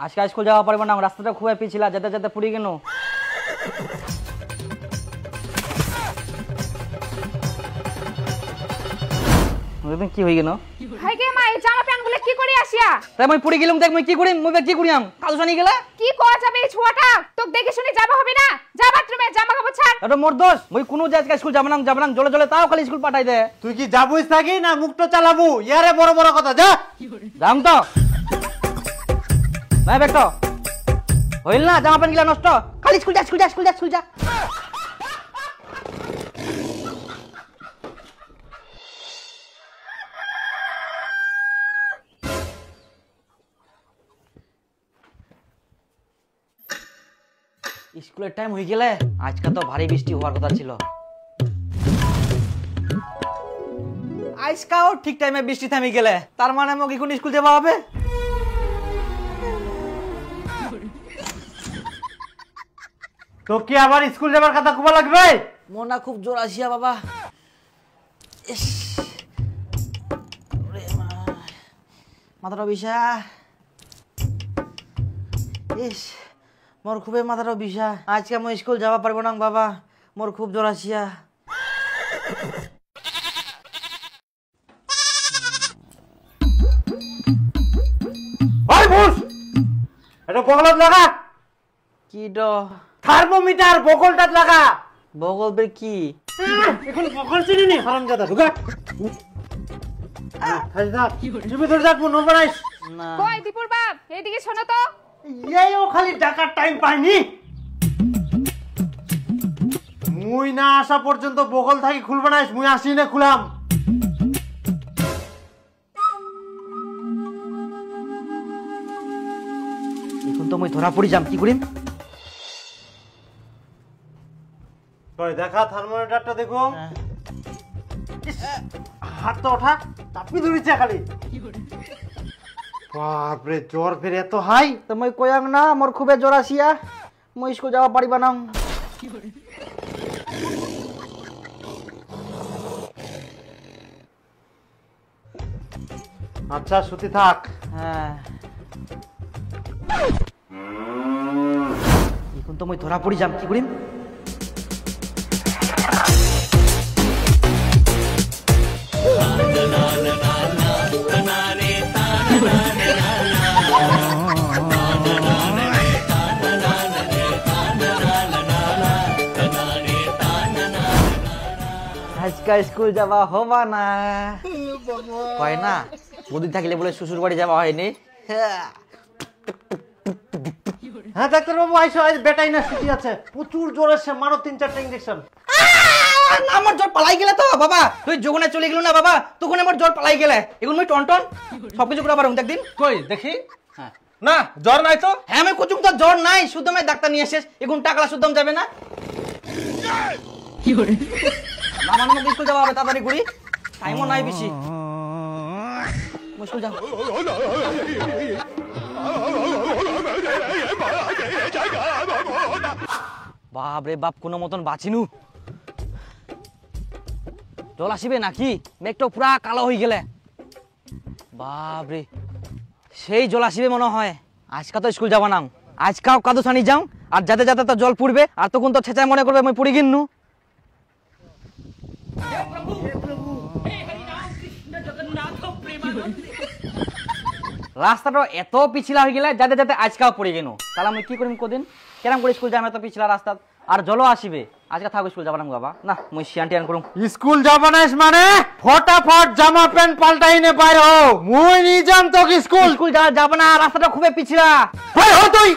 আজকে স্কুল যাওয়া পারবো না, রাস্তাটা খুব পিছিলা, যেতে যেতে পুরি কেন। কি হই গেল হাই গে মা, এই জামা প্যান্ট গুলো কি করে আসিয়া? তাই মই পুরি গেলাম, দেখ মই কি করি, মই কি করিয়াম, কাজু জানি গেলা কি করা যাবে এই ছোয়াটা? তোক দেখে শুনে যাবা হবে না, যা বাথরুমে জামা কাপড় ছাড়। এটা মোর দোষ, মই কোনো আজকে স্কুল যাব না জলে জলে, তাও খালি স্কুল পাঠাই দে। তুই কি যাবইস থাকি না মুখটা চালাবো? ইয়ারে বড় বড় কথা, যা যাম তো ভাই, বেটো হইল না, জামা প্যান্ট গিলা নষ্ট, খালি স্কুল যা স্কুল যা স্কুল যা স্কুল যা। স্কুলের টাইম হয়ে গেলে, আজকে তো ভারী বৃষ্টি হওয়ার কথা ছিল। আজকাও ঠিক টাইমে বৃষ্টি থামি গেলে, তার মানে আমাকে এখন স্কুল যাওয়া হবে। তো কি আবার স্কুল যাবার কথা খুব লাগবে? মনটা খুব জোর আসিয়া বাবা, মাথাটা বিষা, মোর খুবই মাথাটা বিষা, আজকে আমি স্কুল যাওয়া পারবো না বাবা, মোর খুব জোর আসিয়া। এটা বগলত লাগা। কি ড থার্মোমিটার বগলটাত লাগা। বগল বে কি? এখন বগল চিনি নি হারামজাদা, ঢুকা। হাজদা তুমি ধরে যাক মন বানাইস না। কই দীপুর বাপ, এইদিকে শোনো তো। এইও খালি ডাকার টাইম পাইনি। মুই না আসা পর্যন্ত বগল থাকি খুলবা নাইস, মুই আসি না খুলাম। এখন তো মই ধরা পড়ি যাম, কি করিম? কই দেখা থার্মোমিটারটা দেখো। হাত তো ওঠা, চাপি ধরিছে খালি। বাপরে জ্বর ফের এত হাই। তো মই কয়াং না, মোর খুবই জোর আসিয়া, মই স্কুল যাওয়া পারিবা না। আচ্ছা সুতি থাক। হ্যাঁ, এখন তো মই ধরা পড়ি যাম, কি করিম? আজকাল স্কুল যাওয়া হবা না, হয় না? বদি থাকলে বলে শ্বশুর বাড়ি যাওয়া হয়নি। হ্যাঁ ডাক্তার বাবু আইসো, আজ বেটাই না ছুটি আছে, প্রচুর জ্বর আসছে, মারো 3-4টা ইনজেকশন। আমার জ্বর পালাই গেলে তো বাবা, তুই যখন চলে গেল না বাবা, তখন আমার জ্বর পালাই গেলে, এখন মই টন টন সবকিছু করে পারুম একদিন। কই দেখি। না জ্বর নাই তো। হ্যাঁ আমি কুচুম তো জ্বর নাই, শুদ্ধ আমি ডাক্তার নিয়ে এসেছ, এখন টাকা শুদ্ধম যাবে না। আমার মুখ স্কুল যাওয়া হবে, তাড়াতাড়ি করি, টাইমও নাই বেশি। স্কুল যাও। বাপ রে বাপ, কোনো মতন বাঁচিনু। জল আসিবে নাকি? মেঘটা পুরা কালো হয়ে গেলে, বাপ রে সেই জল আসিবে মনে হয়। আজকা তো স্কুল যাবা না, আজকাও কাদু ছানি যাও, আর যাতে যাতে তো জল পড়বে, আর তখন তো ছেঁচায় মনে করবে আমি পড়ি গিন্নু। রাস্তাটা এত পিছলা হয়ে গেলে, যাতে যাতে আজকাও পড়ে গেল, তাহলে আমি কি করিম কদিন, কেরাম করে স্কুল যাই এত পিছলা রাস্তা, আর জলও আসিবে। আজকে থাকো স্কুল যাবা না বাবা, না মুই সিয়ান টিয়ান করুম। স্কুল যাবা নাইস মানে ফটাফট জামা প্যান্ট পাল্টাই নে বাইর হও, মুই নি যাম তো স্কুল। স্কুল যাবা না, রাস্তাটা খুবই পিছলা। তুই